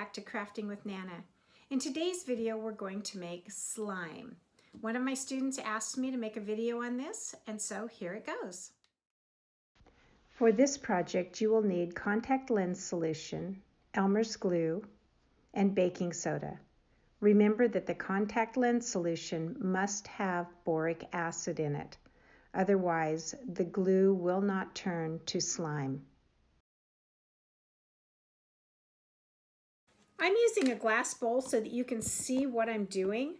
back to Crafting with Nana. In today's video, we're going to make slime. One of my students asked me to make a video on this, and so here it goes. For this project, you will need contact lens solution, Elmer's Glue, and baking soda. Remember that the contact lens solution must have boric acid in it. Otherwise, the glue will not turn to slime. I'm using a glass bowl so that you can see what I'm doing.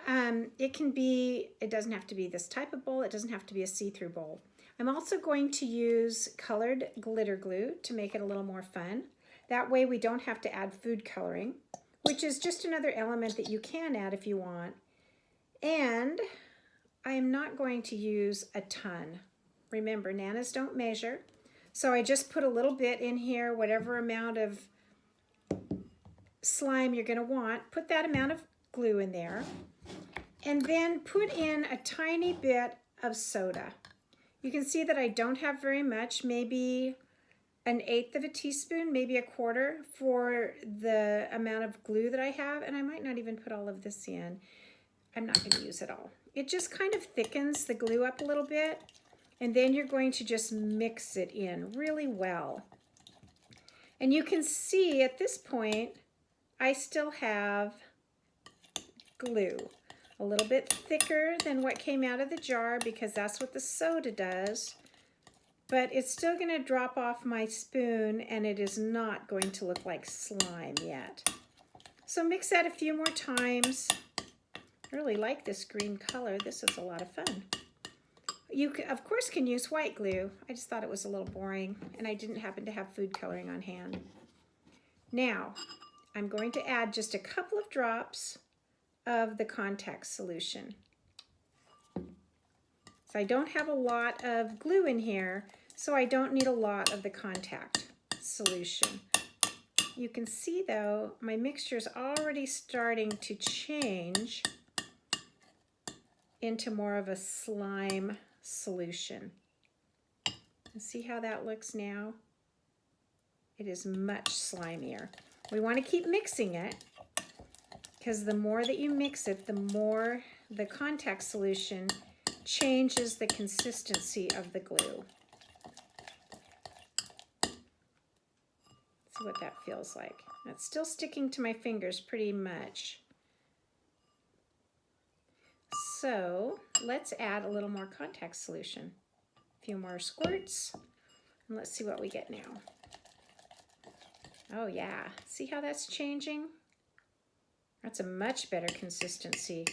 It doesn't have to be this type of bowl. It doesn't have to be a see-through bowl. I'm also going to use colored glitter glue to make it a little more fun. That way we don't have to add food coloring, which is just another element that you can add if you want. And I am not going to use a ton. Remember, Nanas don't measure. So I just put a little bit in here, whatever amount of slime you're going to want. Put that amount of glue in there. And then put in a tiny bit of soda. You can see that I don't have very much, maybe 1/8 of a teaspoon, maybe 1/4 for the amount of glue that I have. And I might not even put all of this in. I'm not going to use it all. It just kind of thickens the glue up a little bit. And then you're going to just mix it in really well. And you can see at this point, I still have glue. A little bit thicker than what came out of the jar because that's what the soda does. But it's still going to drop off my spoon and it is not going to look like slime yet. So mix that a few more times. I really like this green color. This is a lot of fun. You, of course, can use white glue. I just thought it was a little boring and I didn't happen to have food coloring on hand. Now, I'm going to add just a couple of drops of the contact solution. So I don't have a lot of glue in here, so I don't need a lot of the contact solution. You can see though, my mixture is already starting to change into more of a slime solution. And see how that looks now? It is much slimier. We want to keep mixing it because the more that you mix it, the more the contact solution changes the consistency of the glue. See what that feels like. It's still sticking to my fingers pretty much. So let's add a little more contact solution. A few more squirts, and let's see what we get now. Oh yeah, see how that's changing? That's a much better consistency.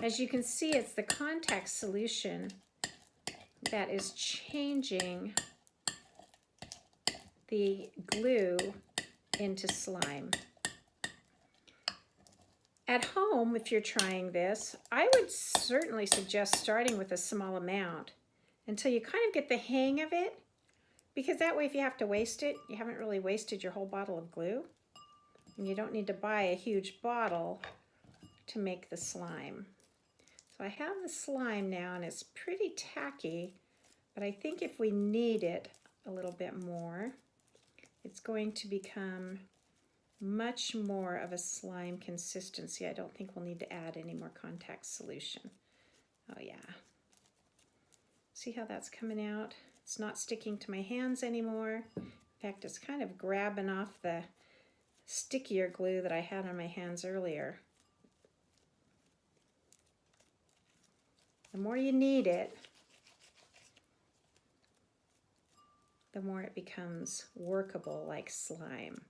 As you can see, it's the contact solution that is changing the glue into slime. At home, if you're trying this, I would certainly suggest starting with a small amount until you kind of get the hang of it, because that way if you have to waste it, you haven't really wasted your whole bottle of glue. And you don't need to buy a huge bottle to make the slime. So I have the slime now and it's pretty tacky, but I think if we knead it a little bit more, it's going to become much more of a slime consistency. I don't think we'll need to add any more contact solution. Oh yeah. See how that's coming out? It's not sticking to my hands anymore. In fact, it's kind of grabbing off the stickier glue that I had on my hands earlier. The more you knead it, the more it becomes workable like slime.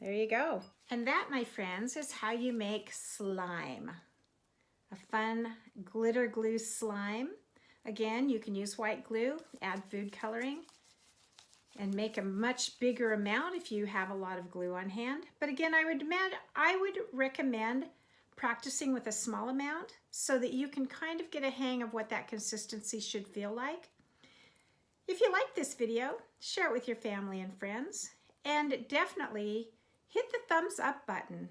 There you go. And that, my friends, is how you make slime. A fun glitter glue slime. Again, you can use white glue, add food coloring, and make a much bigger amount if you have a lot of glue on hand. But again, I would recommend practicing with a small amount so that you can kind of get a hang of what that consistency should feel like. If you like this video, share it with your family and friends, and definitely hit the thumbs up button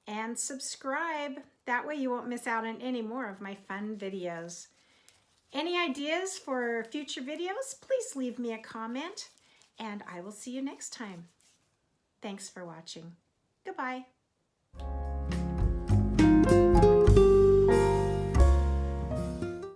and subscribe. That way you won't miss out on any more of my fun videos. Any ideas for future videos? Please leave me a comment, and I will see you next time. Thanks for watching. Goodbye.